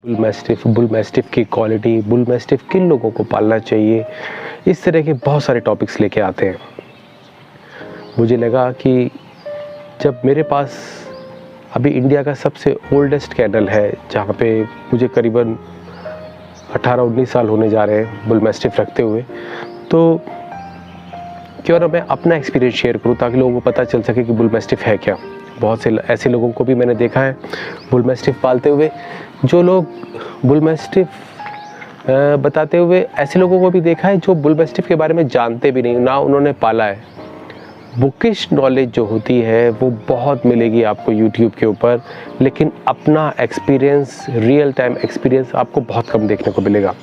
Bull mastiff की quality, bull mastiff किन लोगों को पालना चाहिए, इस तरह के बहुत सारे टॉपिक्स लेके आते हैं। मुझे लगा कि जब मेरे पास अभी इंडिया का सबसे ओल्डेस्ट कैनल है, जहाँ पे मुझे करीबन 18-19 साल होने जा रहे हैं बुल मैस्टिफ रखते हुए, तो क्यों ना मैं अपना एक्सपीरियंस शेयर करूँ ताकि लोगों को पता चल सके कि बुल मैस्टिफ है क्या। बहुत से ऐसे लोगों को भी मैंने देखा है बुल मैस्टिफ पालते हुए, जो लोग बुल मैस्टिफ बताते हुए ऐसे लोगों को भी देखा है जो बुल मैस्टिफ के बारे में जानते भी नहीं, ना उन्होंने पाला है। बुकिश नॉलेज जो होती है वो बहुत मिलेगी आपको यूट्यूब के ऊपर, लेकिन अपना एक्सपीरियंस, रियल टाइम एक्सपीरियंस आपको बहुत कम देखने को मिलेगा।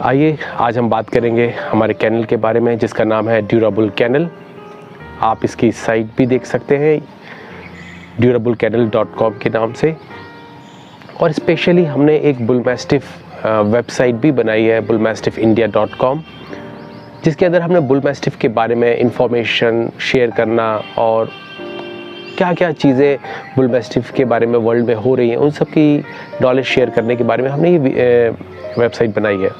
आइए आज हम बात करेंगे हमारे कैनल के बारे में, जिसका नाम है ड्यूरेबल कैनल। आप इसकी साइट भी देख सकते हैं durablecannel.com के नाम से, और स्पेशली हमने एक बुल मैस्टिफ वेबसाइट भी बनाई है bullmastifindia.com, जिसके अंदर हमने बुल मैस्टिफ के बारे में इंफॉर्मेशन शेयर करना और क्या क्या चीज़ें बुल मैस्टिफ के बारे में वर्ल्ड में हो रही हैं उन सब की नॉलेज शेयर करने के बारे में हमने ये वेबसाइट बनाई है।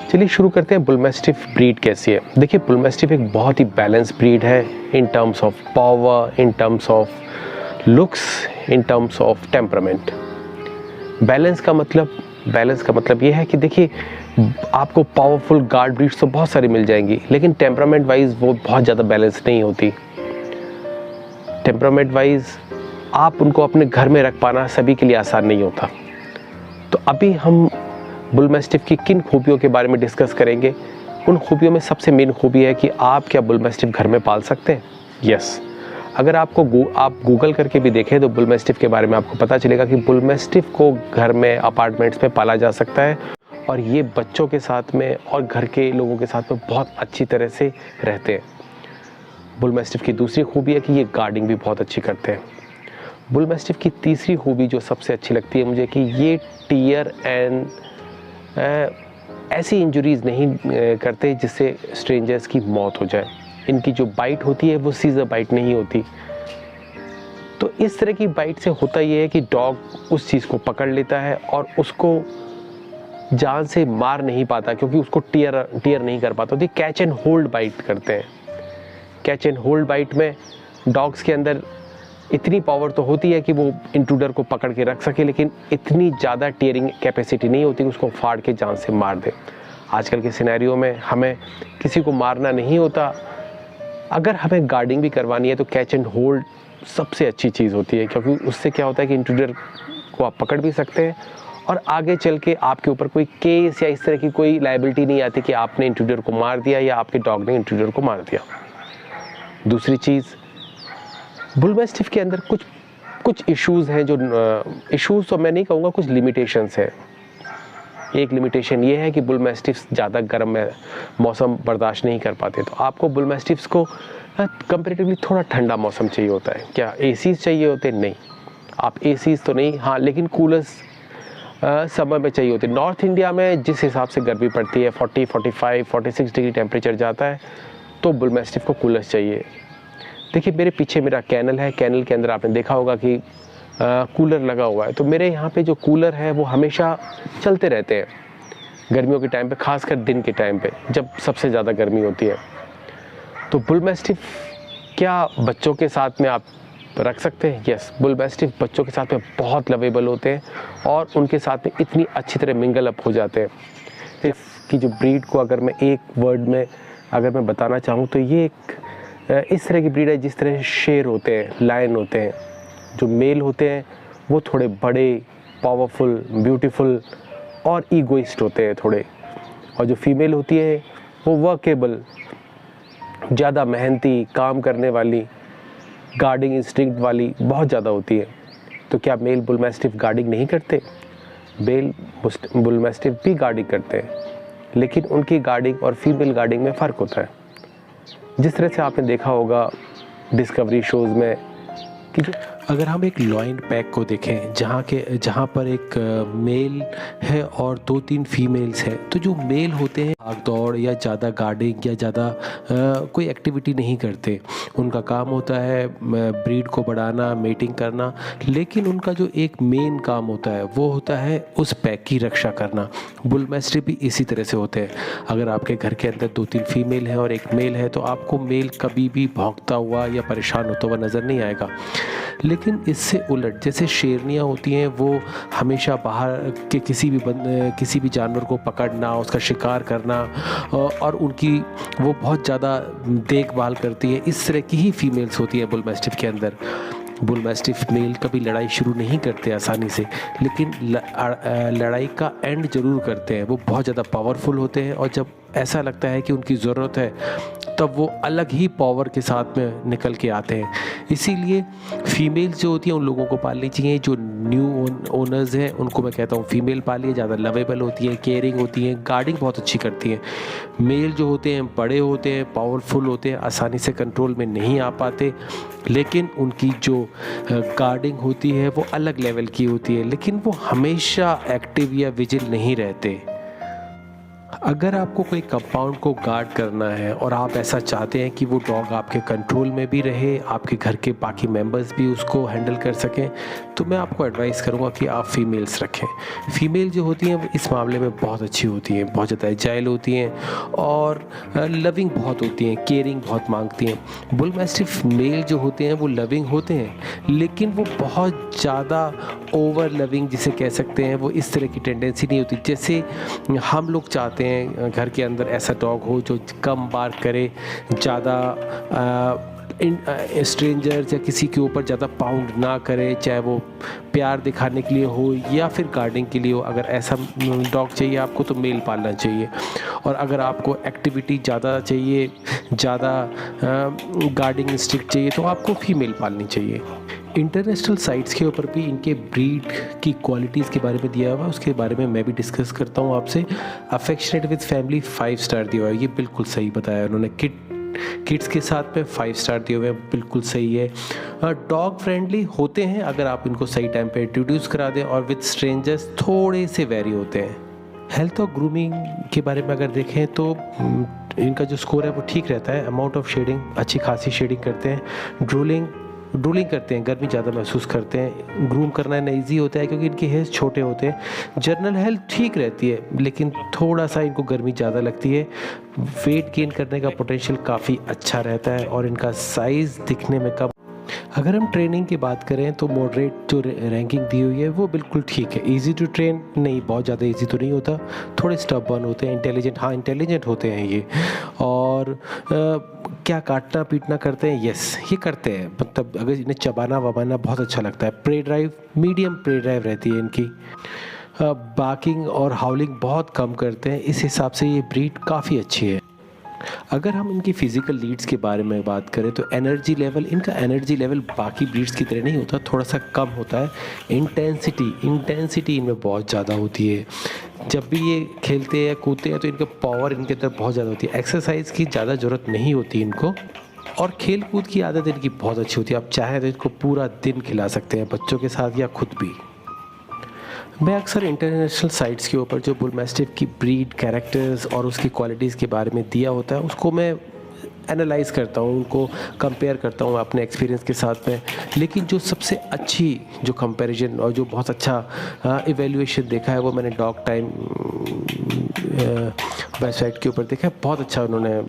चलिए शुरू करते हैं बुल मैस्टिफ ब्रीड कैसी है। देखिए, बुल मैस्टिफ एक बहुत ही बैलेंस ब्रीड है in terms of power, in terms of looks, in terms of temperament. Balance का मतलब ये है कि देखिए, आपको पावरफुल गार्ड ब्रीड्स तो बहुत सारी मिल जाएंगी, लेकिन टेम्परामेंट वाइज वो बहुत ज़्यादा बैलेंस नहीं होती। टेम्परामेंट वाइज आप उनको अपने घर में रख पाना सभी के लिए आसान नहीं होता। तो अभी हम बुल मैस्टिफ की किन खूबियों के बारे में डिस्कस करेंगे। उन खूबियों में सबसे मेन खूबी है कि आप क्या बुल मैस्टिफ घर में पाल सकते हैं। यस, अगर आप गूगल करके भी देखें तो बुल मैस्टिफ के बारे में आपको पता चलेगा कि बुल मैस्टिफ को घर में, अपार्टमेंट्स में पाला जा सकता है, और ये बच्चों के साथ में और घर के लोगों के साथ में बहुत अच्छी तरह से रहते हैं। बुल मैस्टिफ की दूसरी खूबी है कि ये गार्डिंग भी बहुत अच्छी करते हैं। बुल मैस्टिफ की तीसरी खूबी जो सबसे अच्छी लगती है मुझे, कि ये टीयर एंड ऐसी इंजरीज नहीं करते जिससे स्ट्रेंजर्स की मौत हो जाए। इनकी जो बाइट होती है वो सीजर बाइट नहीं होती। तो इस तरह की बाइट से होता ये है कि डॉग उस चीज़ को पकड़ लेता है और उसको जान से मार नहीं पाता, क्योंकि उसको टीयर नहीं कर पाता। तो कैच एंड होल्ड बाइट करते हैं। कैच एंड होल्ड बाइट में डॉग्स के अंदर इतनी पावर तो होती है कि वो इंट्रूडर को पकड़ के रख सके, लेकिन इतनी ज़्यादा टीयरिंग कैपेसिटी नहीं होती कि उसको फाड़ के जान से मार दे। आजकल के सिनेरियो में हमें किसी को मारना नहीं होता, अगर हमें गार्डिंग भी करवानी है तो कैच एंड होल्ड सबसे अच्छी चीज़ होती है, क्योंकि उससे क्या होता है कि इंट्रूडर को आप पकड़ भी सकते हैं और आगे चल के आपके ऊपर कोई केस या इस तरह की कोई लायबिलिटी नहीं आती कि आपने इंट्रूडर को मार दिया या आपके डॉग ने इंट्रूडर को मार दिया। दूसरी चीज़, बुल मैस्टिफ के अंदर कुछ इश्यूज़ हैं, जो इश्यूज़ तो मैं नहीं कहूँगा, कुछ लिमिटेशंस है। एक लिमिटेशन ये है कि बुल मैस्टिफ्स ज़्यादा गर्म में मौसम बर्दाश्त नहीं कर पाते, तो आपको बुल मैस्टिफ्स को कंपैरेटिवली थोड़ा ठंडा मौसम चाहिए होता है। क्या एसीज चाहिए होते? नहीं, आप एसीज तो नहीं, हाँ, लेकिन कूलर्स समर में चाहिए होते। नॉर्थ इंडिया में जिस हिसाब से गर्मी पड़ती है, 40, 45, 46 डिग्री टेम्परेचर जाता है, तो बुल मैस्टिफ को कूलर्स चाहिए। देखिए, मेरे पीछे मेरा कैनल है, कैनल के अंदर आपने देखा होगा कि कूलर लगा हुआ है। तो मेरे यहाँ पे जो कूलर है वो हमेशा चलते रहते हैं गर्मियों के टाइम पे, खासकर दिन के टाइम पे जब सबसे ज़्यादा गर्मी होती है। तो बुल मैस्टिफ क्या बच्चों के साथ में आप रख सकते हैं? यस, बुल मैस्टिफ बच्चों के साथ में बहुत लवेबल होते हैं और उनके साथ में इतनी अच्छी तरह मिंगल अप हो जाते हैं। इसकी जो ब्रीड को अगर मैं एक वर्ड में अगर मैं बताना चाहूँ तो ये एक इस तरह की ब्रीड है जिस तरह शेर होते हैं, लायन होते हैं। जो मेल होते हैं वो थोड़े बड़े, पावरफुल, ब्यूटीफुल और ईगोइस्ट होते हैं थोड़े, और जो फीमेल होती है वो वर्केबल, ज़्यादा मेहनती, काम करने वाली, गार्डिंग इंस्टिंक्ट वाली बहुत ज़्यादा होती है। तो क्या मेल बुल मैस्टिफ गार्डिंग नहीं करते? मेल बुल मैस्टिफ भी गार्डिंग करते हैं, लेकिन उनकी गार्डिंग और फीमेल गार्डिंग में फ़र्क होता है। जिस तरह से आपने देखा होगा डिस्कवरी शोज़ में कि अगर हम एक लॉइन पैक को देखें जहाँ पर एक मेल है और 2-3 फीमेल्स हैं, तो जो मेल होते हैं भाग दौड़ या ज़्यादा गार्डिंग या ज़्यादा कोई एक्टिविटी नहीं करते। उनका काम होता है ब्रीड को बढ़ाना, मेटिंग करना, लेकिन उनका जो एक मेन काम होता है वो होता है उस पैक की रक्षा करना। बुल मैस्टिफ भी इसी तरह से होते हैं। अगर आपके घर के अंदर 2-3 फीमेल हैं और एक मेल है, तो आपको मेल कभी भी भौंकता हुआ या परेशान होता हुआ नज़र नहीं आएगा। लेकिन इससे उलट जैसे शेरनियाँ होती हैं, वो हमेशा बाहर के किसी भी जानवर को पकड़ना, उसका शिकार करना और उनकी वो बहुत ज़्यादा देखभाल करती है। इस तरह की ही फीमेल्स होती है बुल मैस्टिफ के अंदर। बुल मैस्टिफ मेल कभी लड़ाई शुरू नहीं करते आसानी से, लेकिन लड़ाई का एंड ज़रूर करते हैं। वो बहुत ज़्यादा पावरफुल होते हैं और जब ऐसा लगता है कि उनकी ज़रूरत है, तब वो अलग ही पावर के साथ में निकल के आते हैं। इसीलिए फीमेल्स जो होती हैं उन लोगों को पालनी चाहिए। जो न्यू ओनर्स हैं उनको मैं कहता हूँ फीमेल पालिए, ज़्यादा लवेबल होती हैं, केयरिंग होती हैं, गार्डिंग बहुत अच्छी करती हैं। मेल जो होते हैं बड़े होते हैं, पावरफुल होते हैं, आसानी से कंट्रोल में नहीं आ पाते, लेकिन उनकी जो गार्डिंग होती है वो अलग लेवल की होती है, लेकिन वो हमेशा एक्टिव या विजिल नहीं रहते। अगर आपको कोई कंपाउंड को गार्ड करना है और आप ऐसा चाहते हैं कि वो डॉग आपके कंट्रोल में भी रहे, आपके घर के बाकी मेंबर्स भी उसको हैंडल कर सकें, तो मैं आपको एडवाइस करूंगा कि आप फीमेल्स रखें। फीमेल जो होती हैं वो इस मामले में बहुत अच्छी होती हैं, बहुत ज़्यादा एजाइल होती हैं और लविंग बहुत होती हैं, केयरिंग बहुत मांगती हैं। बुल मैस्टिफ मेल जो होते हैं वो लविंग होते हैं, लेकिन वो बहुत ज़्यादा ओवर लविंग जिसे कह सकते हैं, वो इस तरह की टेंडेंसी नहीं होती। जैसे हम लोग चाहते हैं घर के अंदर ऐसा डॉग हो जो कम बार्क करे, ज़्यादा स्ट्रेंजर्स या किसी के ऊपर ज़्यादा पाउंड ना करे, चाहे वो प्यार दिखाने के लिए हो या फिर गार्डिंग के लिए हो। अगर ऐसा डॉग चाहिए आपको तो मेल पालना चाहिए। और अगर आपको एक्टिविटी ज़्यादा चाहिए, ज़्यादा गार्डिंग इंस्टिंक्ट चाहिए, तो आपको फीमेल पालनी चाहिए। इंटरनेशनल साइट्स के ऊपर भी इनके ब्रीड की क्वालिटीज़ के बारे में दिया हुआ है, उसके बारे में मैं भी डिस्कस करता हूँ आपसे। अफेक्शनेट विद फैमिली 5 स्टार दिया हुआ है, ये बिल्कुल सही बताया उन्होंने। किड्स के साथ में 5 स्टार दिए हुए हैं, बिल्कुल सही है। डॉग फ्रेंडली होते हैं अगर आप इनको सही टाइम पे इंट्रोड्यूस करा दें, और विद स्ट्रेंजर्स थोड़े से वेरी होते हैं। हेल्थ और ग्रूमिंग के बारे में अगर देखें तो इनका जो स्कोर है वो ठीक रहता है। अमाउंट ऑफ शेडिंग, अच्छी खासी शेडिंग करते हैं। ड्रूलिंग करते हैं, गर्मी ज़्यादा महसूस करते हैं। ग्रूम करना ईजी होता है क्योंकि इनके हेयर्स छोटे होते हैं। जनरल हेल्थ ठीक रहती है, लेकिन थोड़ा सा इनको गर्मी ज़्यादा लगती है। वेट गेन करने का पोटेंशियल काफ़ी अच्छा रहता है और इनका साइज़ दिखने में कम। अगर हम ट्रेनिंग की बात करें तो मॉडरेट जो रैंकिंग दी हुई है वो बिल्कुल ठीक है। इजी टू ट्रेन नहीं, बहुत ज़्यादा इजी तो नहीं होता, थोड़े स्टबर्न होते हैं। इंटेलिजेंट होते हैं ये। और क्या काटना पीटना करते हैं? यस, ये करते हैं। मतलब अगर इन्हें चबाना वबाना बहुत अच्छा लगता है। प्रे ड्राइव, मीडियम प्रे ड्राइव रहती है इनकी। बार्किंग और हाउलिंग बहुत कम करते हैं। इस हिसाब से ये ब्रीड काफ़ी अच्छी है। अगर हम इनकी फ़िज़िकल लीड्स के बारे में बात करें तो इनका एनर्जी लेवल बाकी ब्रीड्स की तरह नहीं होता, थोड़ा सा कम होता है। इंटेंसिटी इनमें बहुत ज़्यादा होती है। जब भी ये खेलते हैं कूदते हैं तो इनका पावर इनके अंदर बहुत ज़्यादा होती है। एक्सरसाइज की ज़्यादा ज़रूरत नहीं होती इनको, और खेल कूद की आदत इनकी बहुत अच्छी होती है। आप चाहें तो इनको पूरा दिन खिला सकते हैं, बच्चों के साथ या खुद भी। मैं अक्सर इंटरनेशनल साइट्स के ऊपर जो बुल मैस्टिफ की ब्रीड, कैरेक्टर्स और उसकी क्वालिटीज़ के बारे में दिया होता है उसको मैं एनालाइज़ करता हूँ, उनको कंपेयर करता हूँ अपने एक्सपीरियंस के साथ में। लेकिन जो सबसे अच्छी जो कंपैरिजन और जो बहुत अच्छा इवैल्यूएशन देखा है वो मैंने डॉग टाइम वेबसाइट के ऊपर देखा है। बहुत अच्छा उन्होंने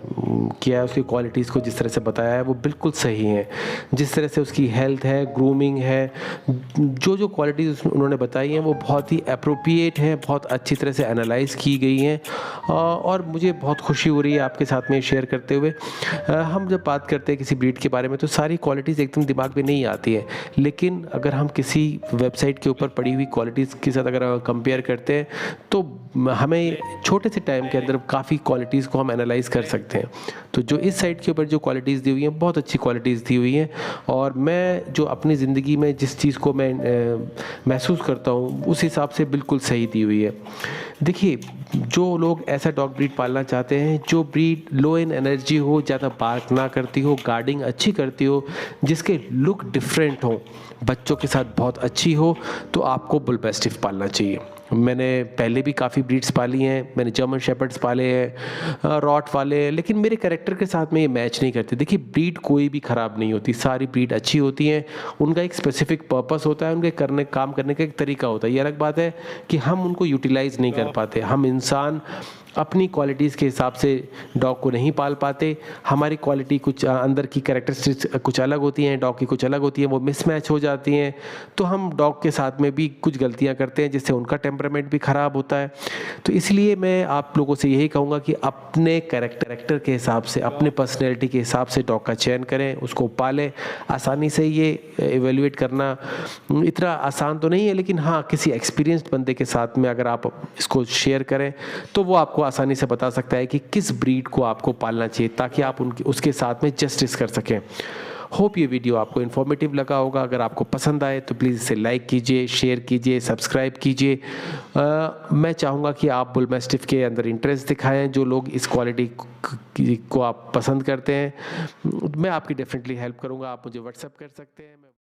किया है। उसकी क्वालिटीज़ को जिस तरह से बताया है वो बिल्कुल सही हैं। जिस तरह से उसकी हेल्थ है, ग्रूमिंग है, जो क्वालिटीज़ उन्होंने बताई हैं वो बहुत ही अप्रोप्रिएट है, बहुत अच्छी तरह से एनालाइज़ की गई हैं। और मुझे बहुत खुशी हो रही है आपके साथ में शेयर करते हुए। हम जब बात करते हैं किसी ब्रीड के बारे में तो सारी क्वालिटीज़ एकदम दिमाग में नहीं आती है, लेकिन अगर हम किसी वेबसाइट के ऊपर पड़ी हुई क्वालिटीज़ के साथ अगर कंपेयर करते हैं तो हमें छोटे से टाइम के अंदर काफ़ी क्वालिटीज़ को हम एनालाइज़ कर सकते हैं। तो जो इस साइट के ऊपर जो क्वालिटीज़ दी हुई हैं बहुत अच्छी क्वालिटीज़ दी हुई हैं, और मैं जो अपनी ज़िंदगी में जिस चीज़ को मैं महसूस करता हूँ उस हिसाब से बिल्कुल सही दी हुई है। देखिए, जो लोग ऐसा डॉग ब्रीड पालना चाहते हैं, जो ब्रीड लो इन एनर्जी हो, ज़्यादा ज़्यादा बार्क ना करती हो, गार्डिंग अच्छी करती हो, जिसके लुक डिफरेंट हो, बच्चों के साथ बहुत अच्छी हो, तो आपको बुल मैस्टिफ पालना चाहिए। मैंने पहले भी काफ़ी ब्रीड्स पाली हैं, मैंने जर्मन शेपर्ड्स पाले हैं, रॉट वाले हैं, लेकिन मेरे कैरेक्टर के साथ में ये मैच नहीं करते। देखिए, ब्रीड कोई भी ख़राब नहीं होती, सारी ब्रीड अच्छी होती हैं, उनका एक स्पेसिफिक पर्पस होता है, उनके काम करने का एक तरीका होता है। ये अलग बात है कि हम उनको यूटिलाइज़ नहीं कर पाते। हम इंसान अपनी क्वालिटीज़ के हिसाब से डॉग को नहीं पाल पाते। हमारी क्वालिटी कुछ अंदर की कैरेक्टरिस्टिक्स कुछ अलग होती हैं, डॉग की कुछ अलग होती हैं, वो मिसमैच हो जाती हैं, तो हम डॉग के साथ में भी कुछ गलतियां करते हैं, जिससे उनका टेम्परामेंट भी ख़राब होता है। तो इसलिए मैं आप लोगों से यही कहूँगा कि अपने कैरेक्टर के हिसाब से, अपने पर्सनैलिटी के हिसाब से डॉग का चयन करें, उसको पालें। आसानी से ये एवेल्युएट करना इतना आसान तो नहीं है, लेकिन हाँ, किसी एक्सपीरियंस्ड बंदे के साथ में अगर आप इसको शेयर करें तो वो आपको आसानी से बता सकता है कि किस ब्रीड को आपको पालना चाहिए, ताकि आप उसके साथ में जस्टिस कर सकें। होप ये वीडियो आपको इन्फॉर्मेटिव लगा होगा। अगर आपको पसंद आए तो प्लीज़ इसे लाइक कीजिए, शेयर कीजिए, सब्सक्राइब कीजिए। मैं चाहूँगा कि आप बुल मैस्टिफ के अंदर इंटरेस्ट दिखाएं। जो लोग इस क्वालिटी को आप पसंद करते हैं, मैं आपकी डेफिनेटली हेल्प करूँगा। आप मुझे व्हाट्सएप कर सकते हैं।